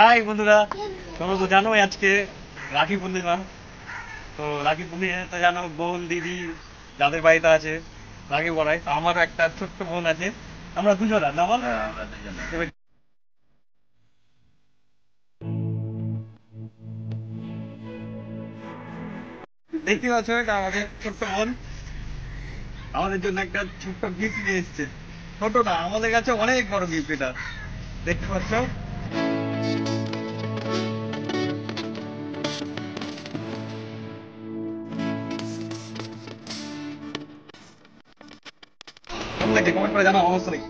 High বন্ধুরা, তোমরা তো জানোই আজকে রাখি পূর্ণিমা। তো রাখি পূর্ণিমাতে জানো বোন দিদি যাদের বাড়িতে আছে রাখি পড়ায়। তো আমার একটা ছোট্ট বোন আছে, আমরা দুজনা না বল। এবার দেখতে পাচ্ছ এটা আমাদের ছোট্ট বোন আমাদের জন্য একটা ছোট্ট গিফট নিয়ে এসেছে। ছোট না, আমাদের কাছে অনেক বড় গিফট এটা, দেখতে পাচ্ছ। কেমন লাগছে কমেন্ট করে জানাও অবশ্যই।